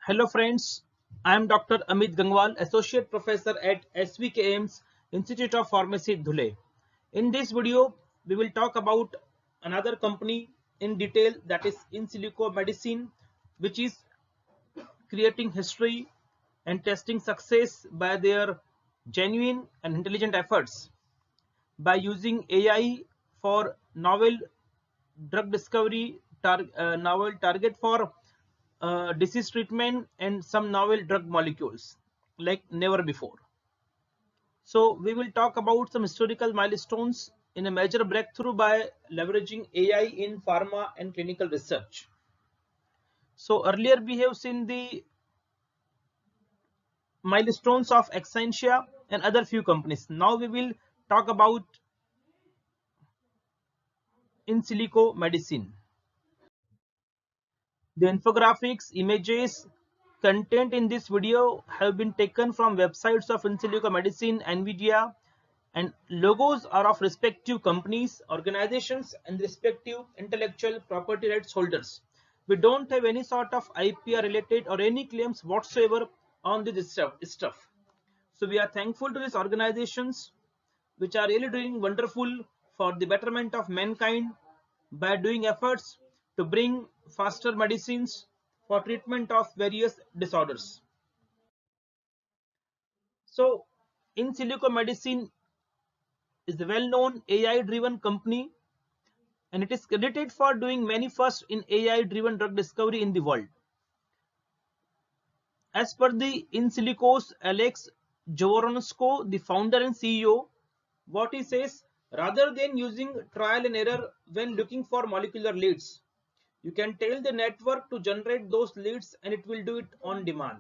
Hello friends, I am Dr. Amit Gangwal, Associate Professor at SVKM's Institute of Pharmacy, Dhule. In this video, we will talk about another company in detail, that is In Silico Medicine, which is creating history and testing success by their genuine and intelligent efforts by using AI for novel drug discovery, novel target for disease treatment, and some novel drug molecules like never before. So we will talk about some historical milestones in a major breakthrough by leveraging AI in pharma and clinical research. So earlier we have seen the milestones of Exscientia and other few companies. Now we will talk about In Silico Medicine. The infographics, images, content in this video have been taken from websites of In Silico Medicine, NVIDIA, and logos are of respective companies, organizations, and respective intellectual property rights holders. We don't have any sort of IPR related or any claims whatsoever on this stuff. So we are thankful to these organizations which are really doing wonderful for the betterment of mankind by doing efforts to bring faster medicines for treatment of various disorders. So In Silico Medicine is a well-known AI-driven company, and it is credited for doing many firsts in AI-driven drug discovery in the world. As per the In Silico's Alex Javoronsko, the founder and CEO, what he says, rather than using trial and error when looking for molecular leads, you can tell the network to generate those leads and it will do it on demand.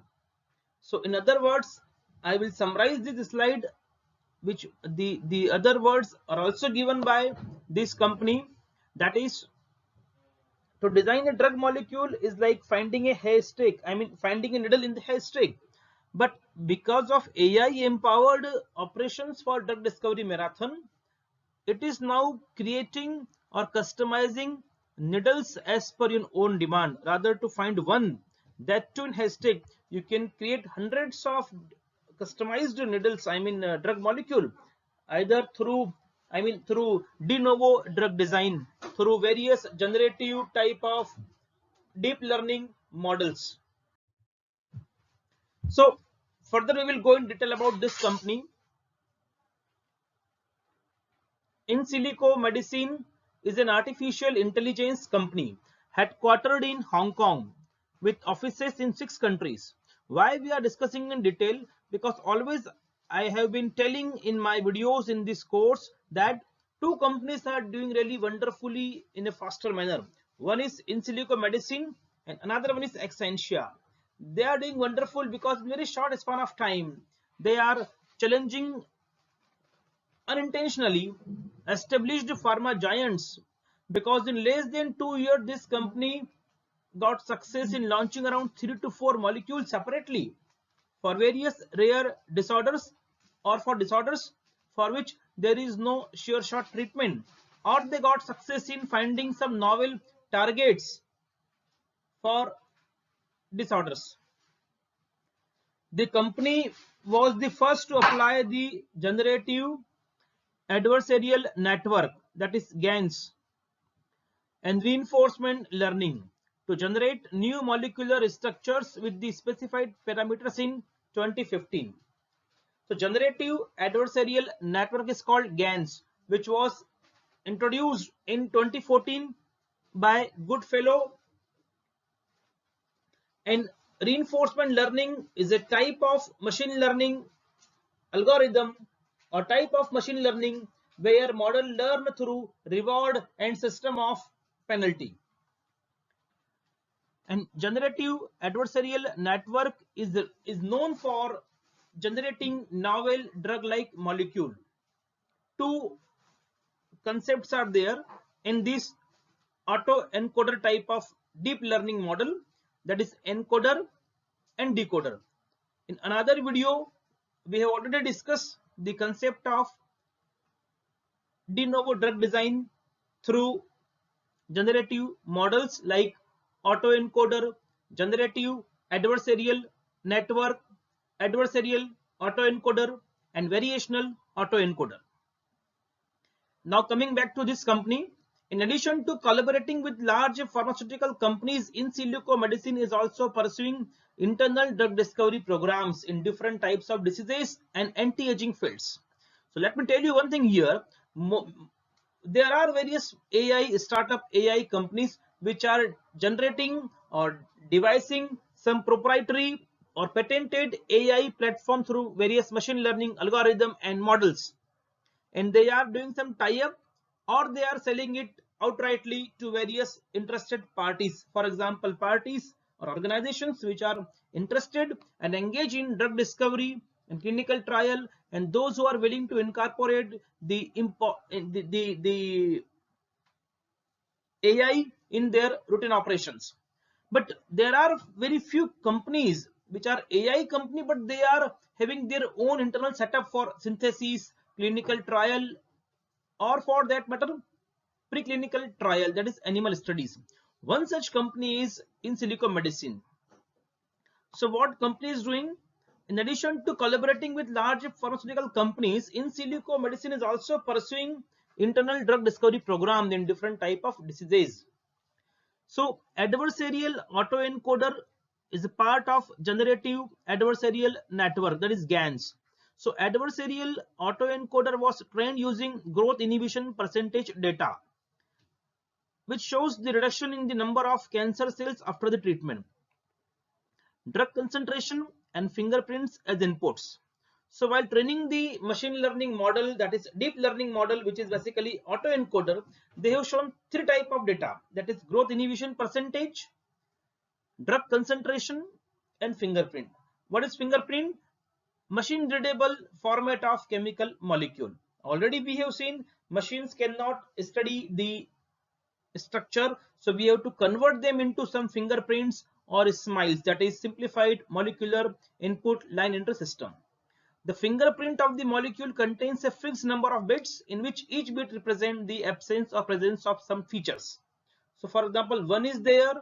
So in other words, I will summarize this slide, which the other words are also given by this company, that is, to design a drug molecule is like finding a haystack, finding a needle in the haystack. But because of AI empowered operations for drug discovery marathon, it is now creating or customizing needles as per your own demand. Rather to find one, that too in haystack, you can create hundreds of customized needles, drug molecule, either through de novo drug design, through various generative type of deep learning models. So further we will go in detail about this company. In Silico Medicine is an artificial intelligence company headquartered in Hong Kong with offices in 6 countries. Why we are discussing in detail? Because always I have been telling in my videos in this course that two companies are doing really wonderfully in a faster manner. One is In Silico Medicine and another one is Exscientia. They are doing wonderful because in very short span of time they are challenging unintentionally established pharma giants, because in less than 2 years this company got success in launching around 3 to 4 molecules separately for various rare disorders or for disorders for which there is no sure shot treatment, or they got success in finding some novel targets for disorders. The company was the first to apply the generative adversarial network, that is GANs, and reinforcement learning to generate new molecular structures with the specified parameters in 2015. So generative adversarial network is called GANs, which was introduced in 2014 by Goodfellow, and reinforcement learning is a type of machine learning algorithm or type of machine learning where model learn through reward and system of penalty. And generative adversarial network is known for generating novel drug-like molecule. Two concepts are there in this autoencoder type of deep learning model, that is encoder and decoder. In another video, we have already discussed the concept of de novo drug design through generative models like autoencoder, generative adversarial network, adversarial autoencoder, and variational autoencoder. Now coming back to this company, in addition to collaborating with large pharmaceutical companies, in silico medicine is also pursuing internal drug discovery programs in different types of diseases and anti-aging fields. So let me tell you one thing here. There are various AI startup AI companies which are generating or devising some proprietary or patented AI platform through various machine learning algorithm and models, and they are doing some tie-up or they are selling it outrightly to various interested parties. For example, parties or organizations which are interested and engage in drug discovery and clinical trial, and those who are willing to incorporate the AI in their routine operations. But there are very few companies which are AI company, but they are having their own internal setup for synthesis, clinical trial, or for that matter preclinical trial, that is animal studies. One such company is in silico medicine. So what company is doing? In addition to collaborating with large pharmaceutical companies, in silico medicine is also pursuing internal drug discovery program in different type of diseases. So adversarial autoencoder is a part of generative adversarial network, that is GANs. So adversarial autoencoder was trained using growth inhibition percentage data, which shows the reduction in the number of cancer cells after the treatment, drug concentration, and fingerprints as inputs. So while training the machine learning model, that is deep learning model, which is basically autoencoder, they have shown three types of data, that is growth inhibition percentage, drug concentration, and fingerprint. What is fingerprint? Machine readable format of chemical molecule. Already we have seen machines cannot study the structure, so we have to convert them into some fingerprints or smiles, that is simplified molecular input line entry system. The fingerprint of the molecule contains a fixed number of bits in which each bit represents the absence or presence of some features. So for example, 1 is there,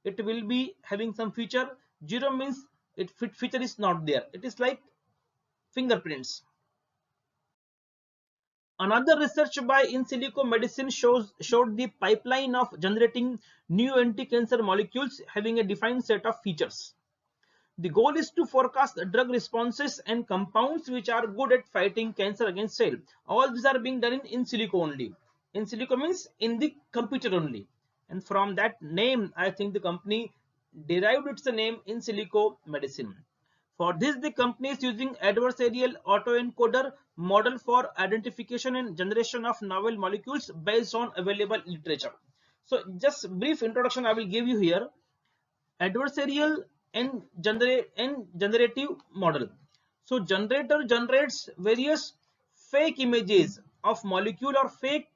it will be having some feature. 0 means it feature is not there. It is like fingerprints. Another research by in silico medicine showed the pipeline of generating new anti-cancer molecules having a defined set of features. The goal is to forecast drug responses and compounds which are good at fighting cancer against cell. All these are being done in silico only. In silico means in the computer only. And from that name, I think the company derived its name in silico medicine. For this, the company is using adversarial autoencoder model for identification and generation of novel molecules based on available literature. So just brief introduction I will give you here. Adversarial and generative model. So generator generates various fake images of molecule or fake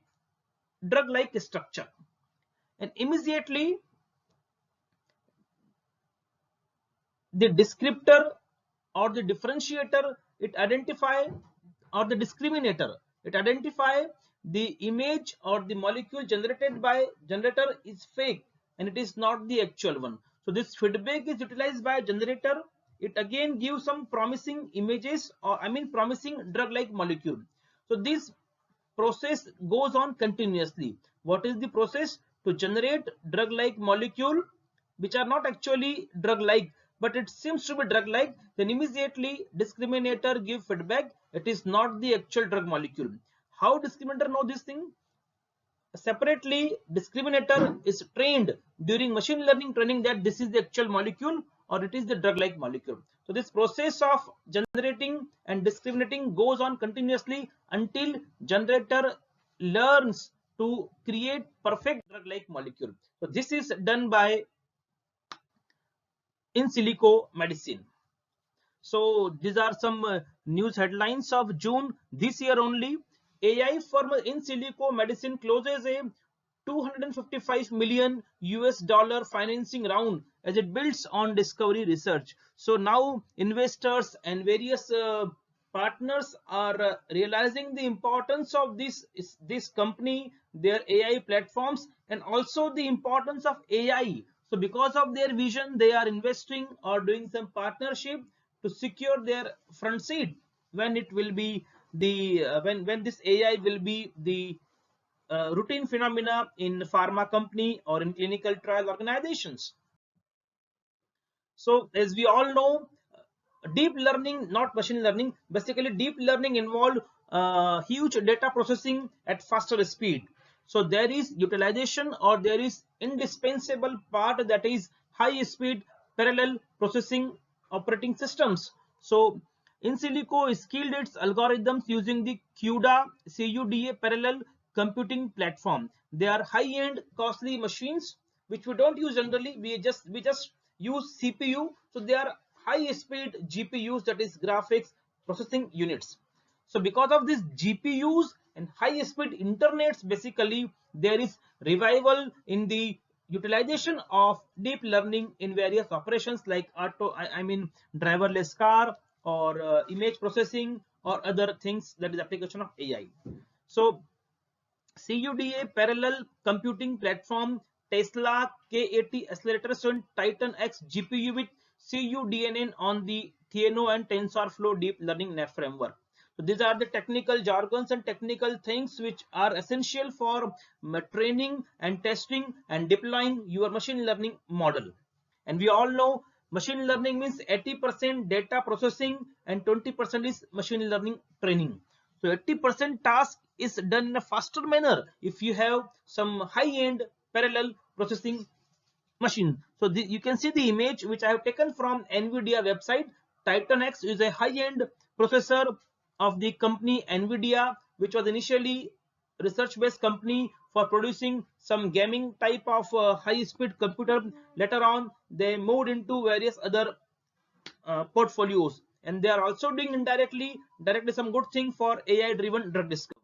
drug-like structure, and immediately the descriptor or the differentiator it identify, or the discriminator it identify the image or the molecule generated by generator is fake and it is not the actual one. So this feedback is utilized by generator. It again gives some promising images, or promising drug like molecule. So this process goes on continuously. What is the process? To generate drug like molecule which are not actually drug like, but it seems to be drug like, then immediately discriminator give feedback it is not the actual drug molecule. How discriminator know this thing? Separately, discriminator is trained during machine learning training that this is the actual molecule or it is the drug like molecule. So this process of generating and discriminating goes on continuously until generator learns to create perfect drug like molecule. So this is done by in silico medicine. So these are some news headlines of June this year only. AI firm in silico medicine closes a $255 million financing round as it builds on discovery research. So now investors and various partners are realizing the importance of this company, their AI platforms, and also the importance of AI So because of their vision, they are investing or doing some partnership to secure their front seat when it will be the when this AI will be the routine phenomena in pharma company or in clinical trial organizations. So as we all know, deep learning, not machine learning, basically deep learning involved huge data processing at faster speed. So there is utilization or there is indispensable part, that is high speed parallel processing operating systems. So in silico scaled its algorithms using the CUDA parallel computing platform. They are high end costly machines which we don't use generally. We just use CPU. So they are high speed GPUs, that is graphics processing units. So because of these GPUs and high speed internets, basically there is revival in the utilization of deep learning in various operations like I mean driverless car or image processing or other things, that is application of AI. So CUDA parallel computing platform, Tesla K80 accelerators and Titan X GPU with CUDNN on the Theano and TensorFlow deep learning net framework. So these are the technical jargons and technical things which are essential for training and testing and deploying your machine learning model. And we all know machine learning means 80% data processing and 20% is machine learning training. So 80% task is done in a faster manner if you have some high-end parallel processing machine. So you can see the image which I have taken from NVIDIA website. Titan X is a high-end processor of the company NVIDIA, which was initially research-based company for producing some gaming type of high-speed computer. Later on, they moved into various other portfolios, and they are also doing directly some good thing for AI-driven drug discovery.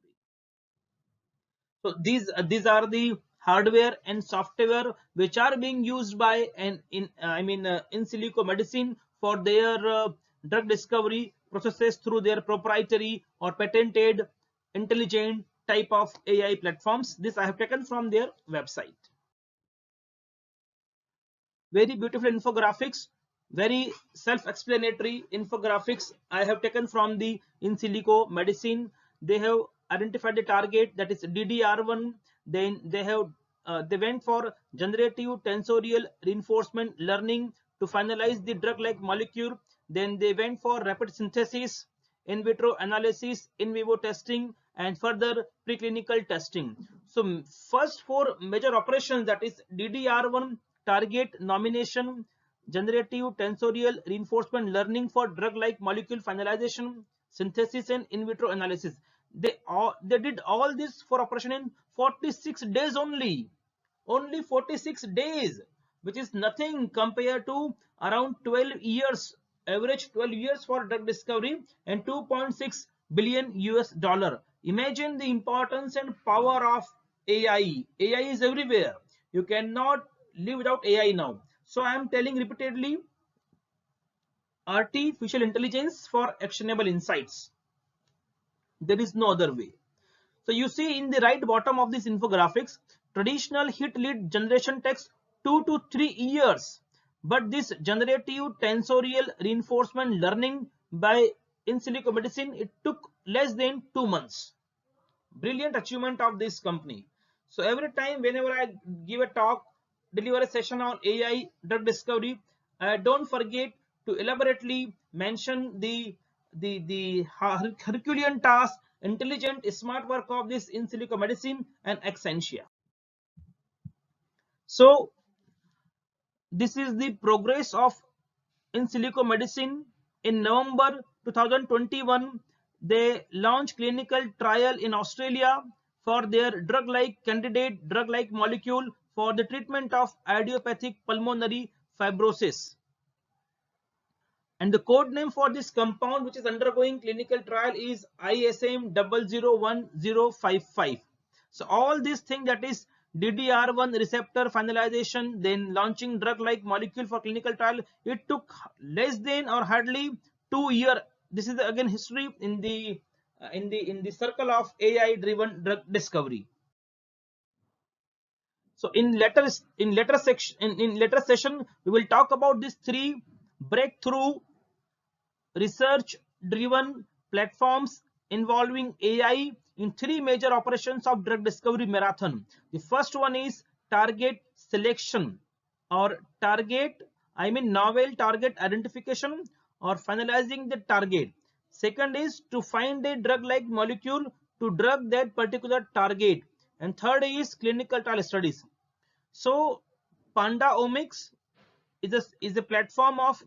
So these are the hardware and software which are being used by in silico medicine for their drug discovery processes through their proprietary or patented intelligent type of AI platforms. This I have taken from their website. Very beautiful infographics, very self-explanatory infographics I have taken from the in silico medicine. They have identified the target, that is DDR1. Then they have they went for generative tensorial reinforcement learning to finalize the drug like molecule. Then they went for rapid synthesis, in vitro analysis, in vivo testing, and further preclinical testing. So first four major operations, that is DDR1 target nomination, generative tensorial reinforcement learning for drug like molecule finalization, synthesis, and in vitro analysis. They did all this for operation in 46 days only 46 days, which is nothing compared to around 12 years, average 12 years for drug discovery, and 2.6 billion US dollar. Imagine the importance and power of AI. AI is everywhere. You cannot live without AI now. So I am telling repeatedly, artificial intelligence for actionable insights. There is no other way. So you see in the right bottom of this infographics, traditional hit lead generation takes 2 to 3 years, but this generative tensorial reinforcement learning by in silico medicine, it took less than 2 months. Brilliant achievement of this company. So every time whenever I give a talk, deliver a session on AI drug discovery, don't forget to elaborately mention the Herculean task, intelligent smart work of this in silico medicine and Exscientia. So this is the progress of in silico medicine. In November 2021, they launched clinical trial in Australia for their drug like molecule for the treatment of idiopathic pulmonary fibrosis. And the code name for this compound which is undergoing clinical trial is ISM 001055. So all these things, that is DDR1 receptor finalization, then launching drug like molecule for clinical trial, it took less than or hardly 2 years. This is again history in the circle of AI driven drug discovery. So in later session we will talk about these three breakthrough research driven platforms involving AI in three major operations of drug discovery marathon. The first one is target selection, or novel target identification, or finalizing the target. Second is to find a drug like molecule to drug that particular target, and third is clinical trial studies. So Panda Omics is a platform of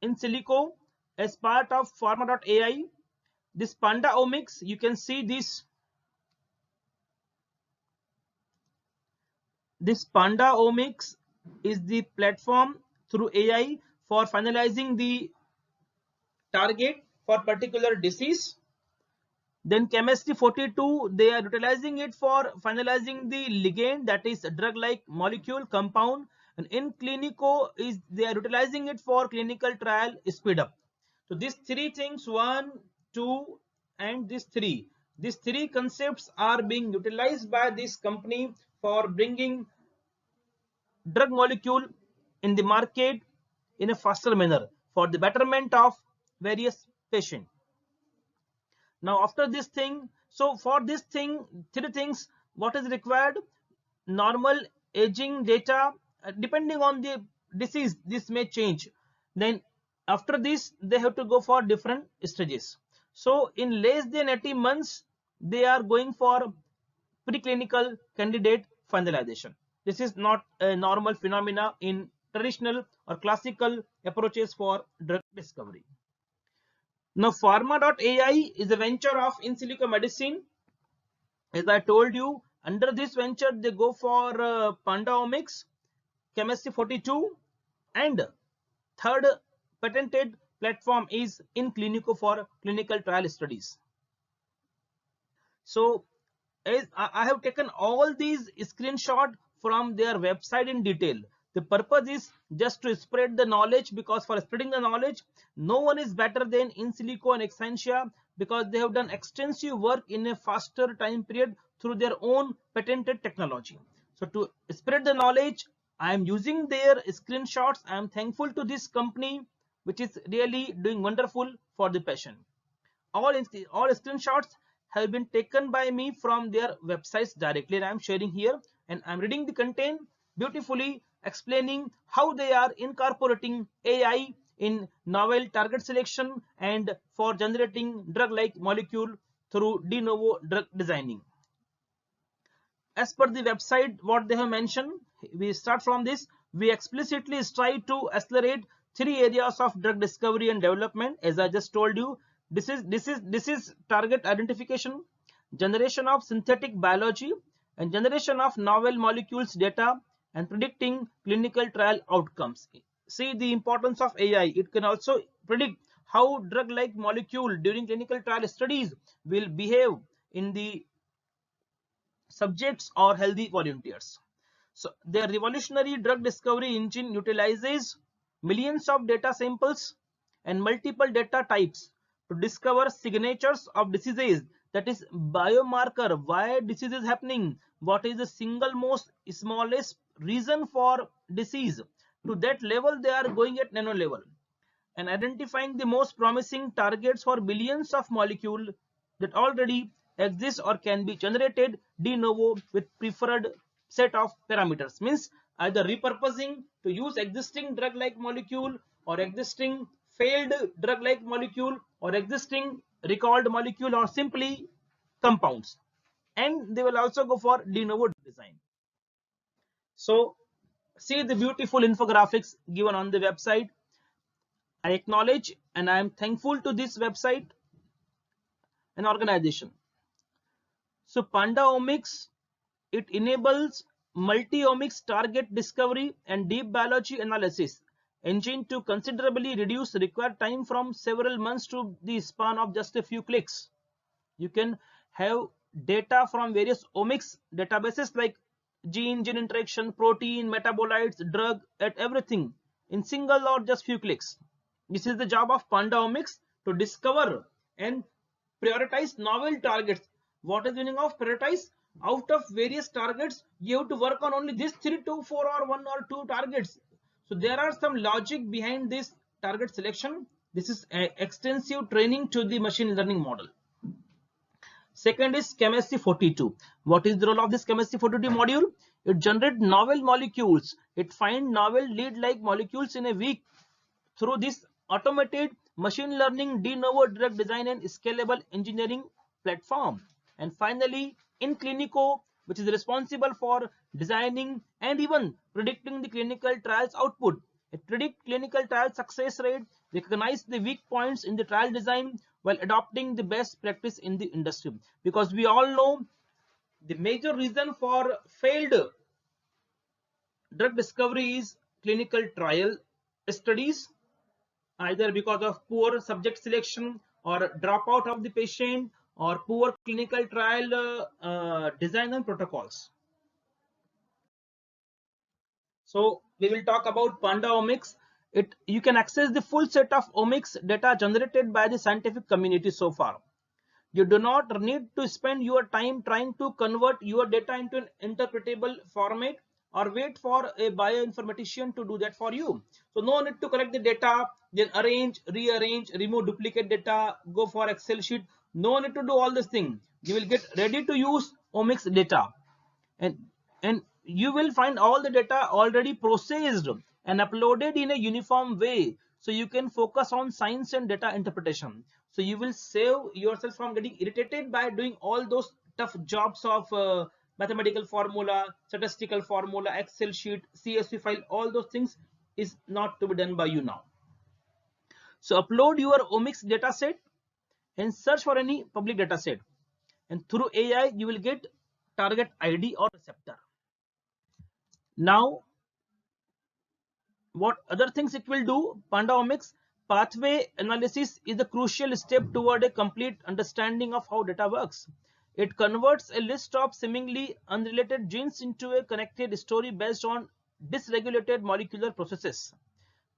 in silico as part of pharma.ai. This Panda Omics, you can see this Panda Omics is the platform through AI for finalizing the target for particular disease. Then chemistry 42, they are utilizing it for finalizing the ligand, that is drug like molecule compound, and in clinico is they are utilizing it for clinical trial speed up. So these three things, 1, 2 and these three concepts are being utilized by this company for bringing drug molecule in the market in a faster manner for the betterment of various patients. Now after this thing, so for this thing, three things, what is required? Normal aging data, depending on the disease this may change. Then after this they have to go for different stages. So in less than 80 months they are going for preclinical candidate finalization. This is not a normal phenomena in traditional or classical approaches for drug discovery. Now pharma.ai is a venture of in silico medicine. As I told you, under this venture they go for Panda Omics, chemistry 42, and third patented platform is in clinico for clinical trial studies. So as I have taken all these screenshot from their website in detail. The purpose is just to spread the knowledge, because for spreading the knowledge, no one is better than in silico and Exscientia, because they have done extensive work in a faster time period through their own patented technology. So to spread the knowledge, I am using their screenshots. I am thankful to this company, which is really doing wonderful for the patient. All screenshots have been taken by me from their websites directly, and I am sharing here, and I am reading the content beautifully, explaining how they are incorporating AI in novel target selection and for generating drug like molecule through de novo drug designing. As per the website, what they have mentioned, we start from this. We explicitly strive to accelerate three areas of drug discovery and development. As I just told you, this is target identification, generation of synthetic biology, and generation of novel molecules data, and predicting clinical trial outcomes. See the importance of AI. It can also predict how drug like molecule during clinical trial studies will behave in the subjects or healthy volunteers. So their revolutionary drug discovery engine utilizes millions of data samples and multiple data types to discover signatures of diseases, that is biomarker, why disease is happening, what is the single most smallest reason for disease. To that level they are going at nano level, and identifying the most promising targets for billions of molecules that already exist or can be generated de novo with preferred set of parameters. Means either repurposing to use existing drug like molecule, or existing failed drug like molecule, or existing recalled molecule, or simply compounds. And they will also go for de novo design. So see the beautiful infographics given on the website. I acknowledge and I am thankful to this website and organization. So Panda Omics, it enables multi-omics target discovery and deep biology analysis engine to considerably reduce required time from several months to the span of just a few clicks. You can have data from various omics databases like gene interaction, protein, metabolites, drug, at everything in single or just few clicks. This is the job of Panda Omics, to discover and prioritize novel targets. What is the meaning of prioritize? out of various targets, you have to work on only this 3 to 4 or 1 or 2 targets. So there are some logic behind this target selection. This is extensive training to the machine learning model. Second is chemistry 42. What is the role of this chemistry 42 module? It generates novel molecules. It finds novel lead-like molecules in a week through this automated machine learning de novo drug design and scalable engineering platform. And finally, in Clinico, which is responsible for designing and even predicting the clinical trials output. It predicts clinical trial success rate, recognize the weak points in the trial design while adopting the best practice in the industry. Because we all know the major reason for failed drug discovery is clinical trial studies, either because of poor subject selection or dropout of the patient or poor clinical trial design and protocols. So we will talk about Panda Omics. You can access the full set of omics data generated by the scientific community so far. You do not need to spend your time trying to convert your data into an interpretable format or wait for a bioinformatician to do that for you. So no need to collect the data, then arrange, rearrange, remove duplicate data, go for Excel sheet. No need to do all this thing. You will get ready to use omics data, and you will find all the data already processed and uploaded in a uniform way, so you can focus on science and data interpretation. So you will save yourself from getting irritated by doing all those tough jobs of mathematical formula, statistical formula, Excel sheet, CSV file. All those things is not to be done by you now. So upload your omics data set and search for any public data set, and through AI you will get target ID or receptor. Now, what other things it will do? Panda Omics pathway analysis is the crucial step toward a complete understanding of how data works. It converts a list of seemingly unrelated genes into a connected story based on dysregulated molecular processes.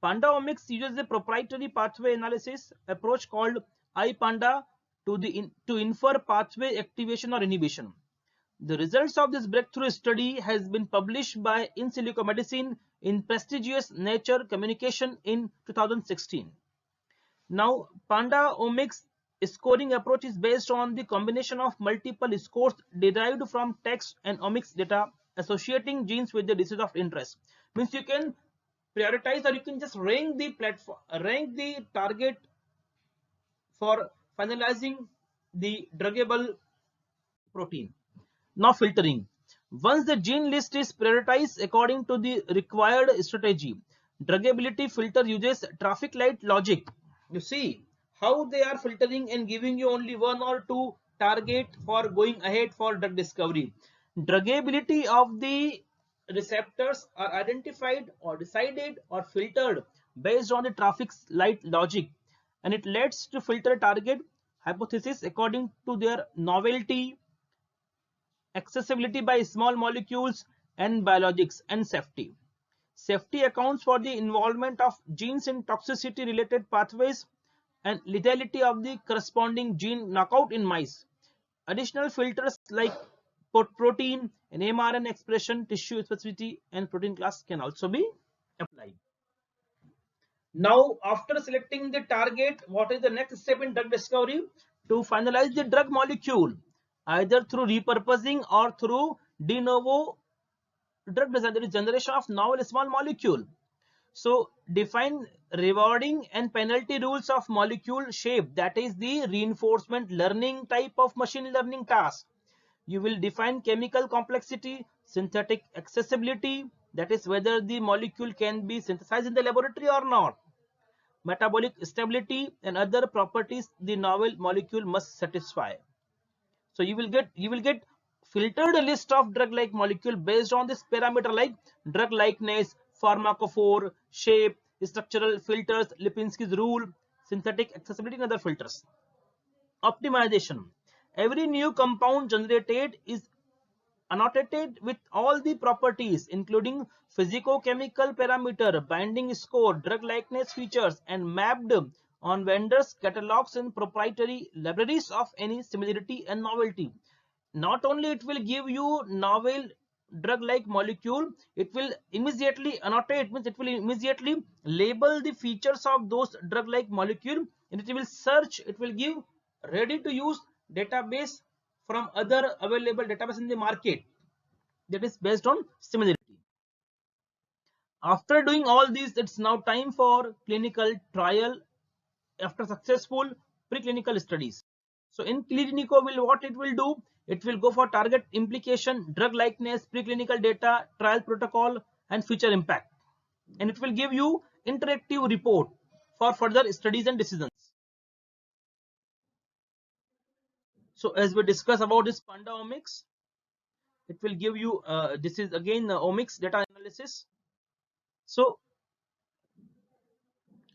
Panda Omics uses a proprietary pathway analysis approach called iPanda to infer pathway activation or inhibition. The results of this breakthrough study has been published by In Silico Medicine in prestigious Nature Communication in 2016. Now, Panda Omics scoring approach is based on the combination of multiple scores derived from text and omics data associating genes with the disease of interest. Means you can prioritize, or you can just rank the platform, rank the target for finalizing the druggable protein. Now filtering. Once the gene list is prioritized according to the required strategy, druggability filter uses traffic light logic. You see how they are filtering and giving you only one or two target for going ahead for drug discovery. Druggability of the receptors are identified or decided or filtered based on the traffic light logic, and it leads to filter target hypothesis according to their novelty, accessibility by small molecules and biologics, and safety. Safety accounts for the involvement of genes in toxicity related pathways and lethality of the corresponding gene knockout in mice. Additional filters like protein and mRNA expression, tissue specificity, and protein class can also be applied. Now, after selecting the target, what is the next step in drug discovery? To finalize the drug molecule, either through repurposing or through de novo drug design, that is generation of novel small molecule. So define rewarding and penalty rules of molecule shape, that is the reinforcement learning type of machine learning task. You will define chemical complexity, synthetic accessibility, that is whether the molecule can be synthesized in the laboratory or not, metabolic stability, and other properties the novel molecule must satisfy. So you will get filtered a list of drug like molecule based on this parameter like drug likeness, pharmacophore, shape, structural filters, Lipinski's rule, synthetic accessibility, and other filters. Optimization. Every new compound generated is annotated with all the properties including physicochemical parameter, binding score, drug likeness features, and mapped on vendors catalogs and proprietary libraries of any similarity and novelty. not only it will give you novel drug like molecule, it will immediately annotate, means it will immediately label the features of those drug like molecule, and it will search, it will give ready to use database from other available database in the market that is based on similarity. After doing all these, it's now time for clinical trial after successful preclinical studies. So in clinico, what it will do, it will go for target implication, drug likeness, preclinical data, trial protocol, and future impact, and it will give you interactive report for further studies and decisions. So as we discuss about this Panda Omics, it will give you this is again omics data analysis. So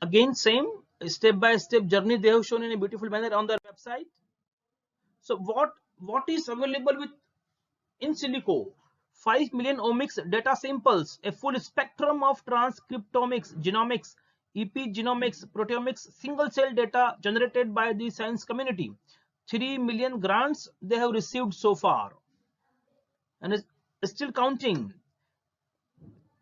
again same step by step journey they have shown in a beautiful manner on their website. So what is available with in silico? 5 million omics data samples, a full spectrum of transcriptomics, genomics, epigenomics, proteomics, single cell data generated by the science community. 3 million grants they have received so far, and is still counting.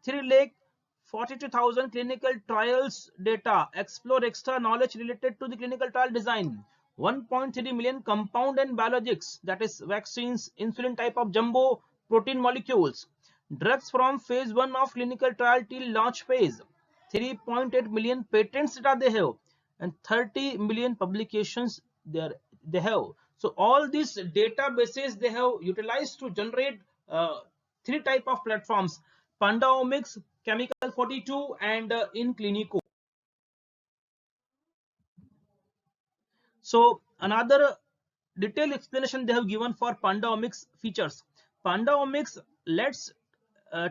3,42,000 clinical trials data, explore extra knowledge related to the clinical trial design. 1.3 million compound and biologics, that is vaccines, insulin type of jumbo protein molecules, drugs from phase 1 of clinical trial till launch phase. 3.8 million patents data they have, and 30 million publications they have. So all these databases they have utilized to generate three type of platforms: Panda Omics, Chemical 42, and in Clinico. So another detailed explanation they have given for Panda Omics features. Panda Omics lets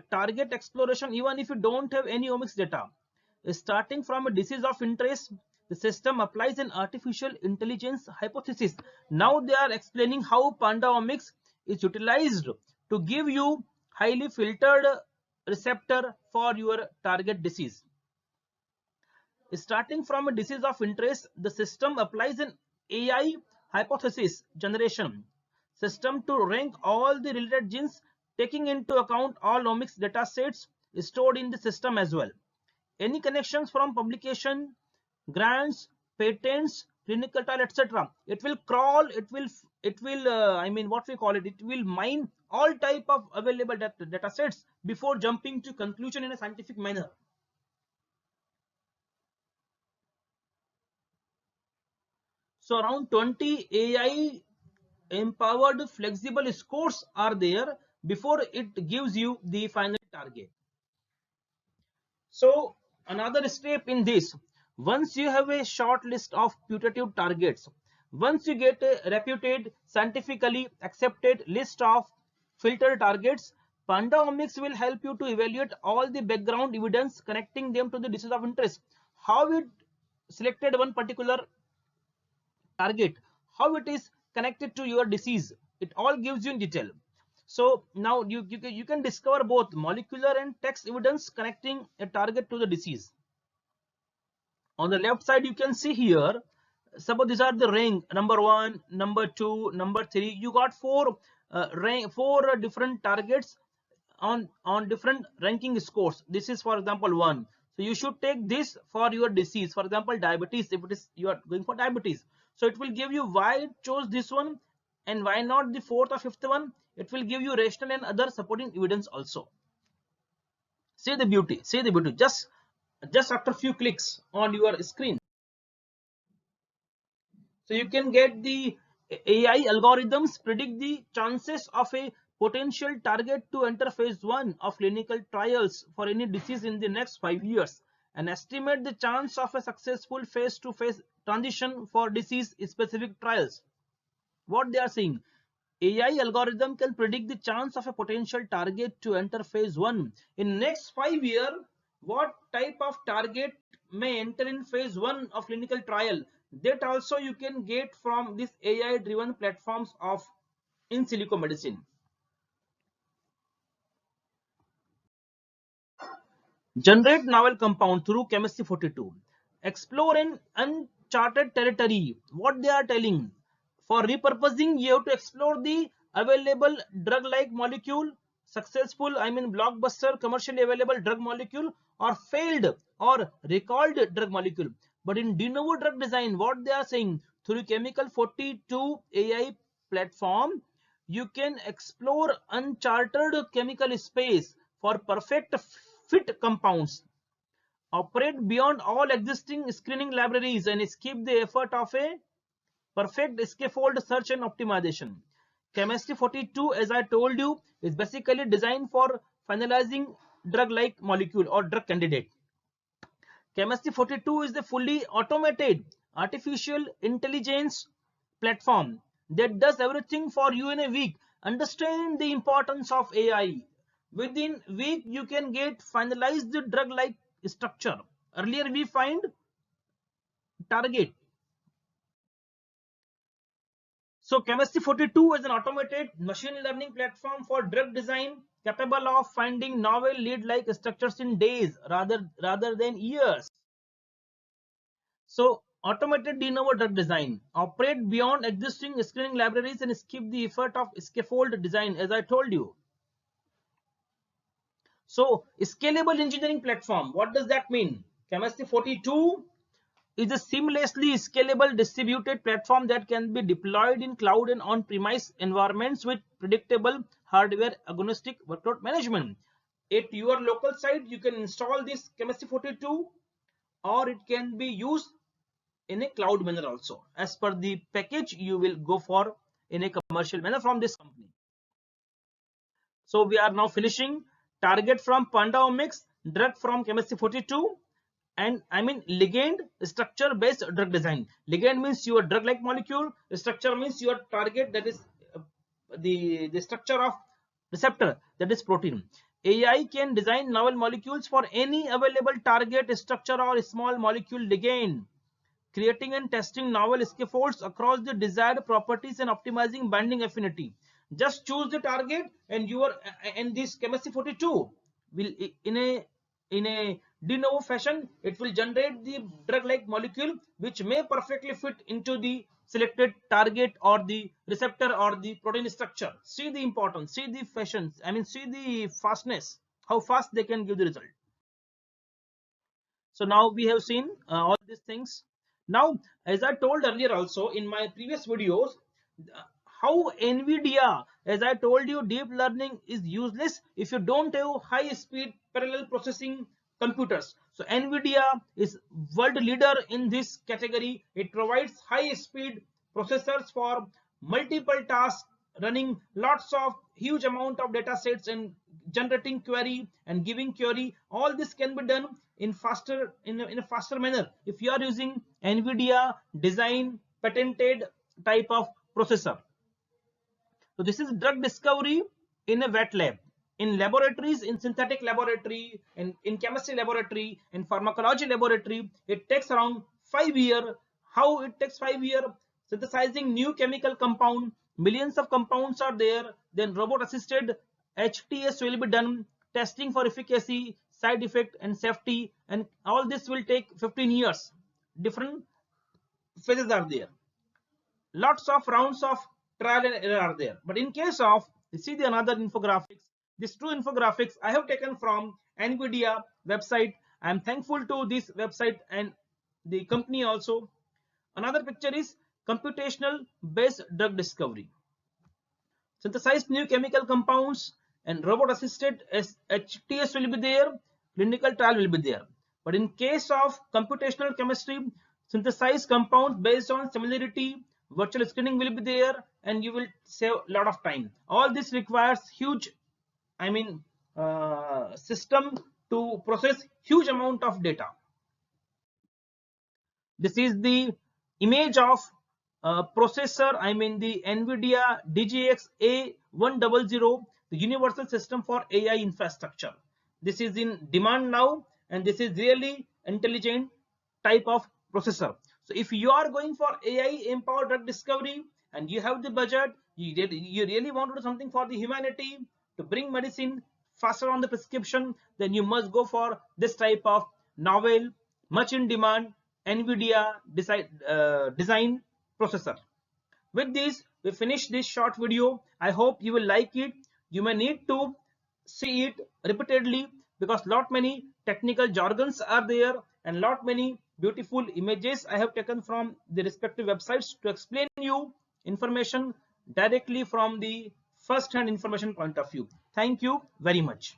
target exploration even if you don't have any omics data. Starting from a disease of interest, the system applies an artificial intelligence hypothesis. Now they are explaining how Panda Omics is utilized to give you highly filtered receptor for your target disease. Starting from a disease of interest, the system applies an AI hypothesis generation system to rank all the related genes, taking into account all omics data sets stored in the system as well. Any connections from publication, grants, patents, clinical trial, etc. It will crawl, it will I mean what we call it, it will mine all type of available data sets before jumping to conclusion in a scientific manner. So around 20 AI empowered flexible scores are there before it gives you the final target. So another step in this, once you have a short list of putative targets, once you get a reputed, scientifically accepted list of filtered targets, Panda Omics will help you to evaluate all the background evidence connecting them to the disease of interest. How it selected one particular target, how it is connected to your disease, it all gives you in detail. So now you can discover both molecular and text evidence connecting a target to the disease. On the left side you can see here, suppose these are the rank number 1, number 2, number 3. You got four different targets on different ranking scores. This is for example 1. So you should take this for your disease, for example diabetes, if it is you are going for diabetes. So it will give you why it chose this one and why not the fourth or fifth one. It will give you rational and other supporting evidence also. See the beauty, see the beauty, just after few clicks on your screen. So you can get the AI algorithms predict the chances of a potential target to enter phase 1 of clinical trials for any disease in the next 5 years and estimate the chance of a successful phase to phase transition for disease specific trials. What they are saying, AI algorithm can predict the chance of a potential target to enter phase 1 in next 5 years. What type of target may enter in phase 1 of clinical trial, that also you can get from this AI driven platforms of in silico medicine. Generate novel compound through chemistry 42. Explore an uncharted territory. What they are telling, for repurposing you have to explore the available drug like molecule, successful, I mean blockbuster commercially available drug molecule, or failed or recalled drug molecule. But in de novo drug design, what they are saying, through chemical 42 AI platform, you can explore uncharted chemical space for perfect fit compounds, operate beyond all existing screening libraries, and skip the effort of a perfect scaffold search and optimization. Chemistry 42, as I told you, is basically designed for finalizing drug-like molecule or drug candidate. Chemistry 42 is the fully automated artificial intelligence platform that does everything for you in a week. Understand the importance of AI. Within week, you can get finalized drug-like structure. Earlier, we find target. So Chemistry 42 is an automated machine learning platform for drug design capable of finding novel lead-like structures in days rather than years. So automated de novo drug design, operate beyond existing screening libraries and skip the effort of scaffold design, as I told you. So scalable engineering platform, what does that mean? Chemistry 42 is a seamlessly scalable distributed platform that can be deployed in cloud and on-premise environments with predictable hardware agnostic workload management. At your local site, you can install this Chemistry 42, or it can be used in a cloud manner also. As per the package, you will go for in a commercial manner from this company. So we are now finishing target from PandaOmics, drug from Chemistry 42, and I mean ligand structure based drug design. Ligand means your drug like molecule, structure means your target, that is the structure of receptor, that is protein. AI can design novel molecules for any available target structure or small molecule ligand, creating and testing novel scaffolds across the desired properties and optimizing binding affinity. Just choose the target, and this Chemistry 42 will in a de novo fashion, it will generate the drug like molecule which may perfectly fit into the selected target or the receptor or the protein structure. See the importance, see the fashion, I mean see the fastness, how fast they can give the result. So now we have seen all these things. Now, as I told earlier also in my previous videos, how NVIDIA, as I told you, deep learning is useless if you don't have high speed parallel processing computers. So NVIDIA is world leader in this category. It provides high speed processors for multiple tasks, running lots of huge amount of data sets and generating query and giving query. All this can be done in a faster manner if you are using NVIDIA design patented type of processor. So this is drug discovery in a wet lab, in laboratories, in synthetic laboratory, in chemistry laboratory, in pharmacology laboratory. It takes around 5 years. How it takes 5 years? Synthesizing new chemical compound, millions of compounds are there, then robot assisted HTS will be done, testing for efficacy, side effect and safety, and all this will take 15 years. Different phases are there. Lots of rounds of trial and error are there. But in case of, you see the another infographics, these two infographics I have taken from NVIDIA website. I am thankful to this website and the company also. Another picture is computational based drug discovery. Synthesize new chemical compounds and robot assisted HTS will be there, clinical trial will be there. But in case of computational chemistry, synthesize compounds based on similarity, virtual screening will be there, and you will save a lot of time. All this requires huge, I mean system to process huge amount of data. This is the image of processor, I mean the NVIDIA DGX A100, the universal system for AI infrastructure. This is in demand now, and this is really intelligent type of processor. So if you are going for AI empowered drug discovery and you have the budget, you really want to do something for the humanity to bring medicine faster on the prescription, then you must go for this type of novel, much in demand NVIDIA design processor. With this, we finish this short video. I hope you will like it. You may need to see it repeatedly because lot many technical jargons are there and lot many beautiful images I have taken from the respective websites to explain you information directly from the first hand information point of view. Thank you very much.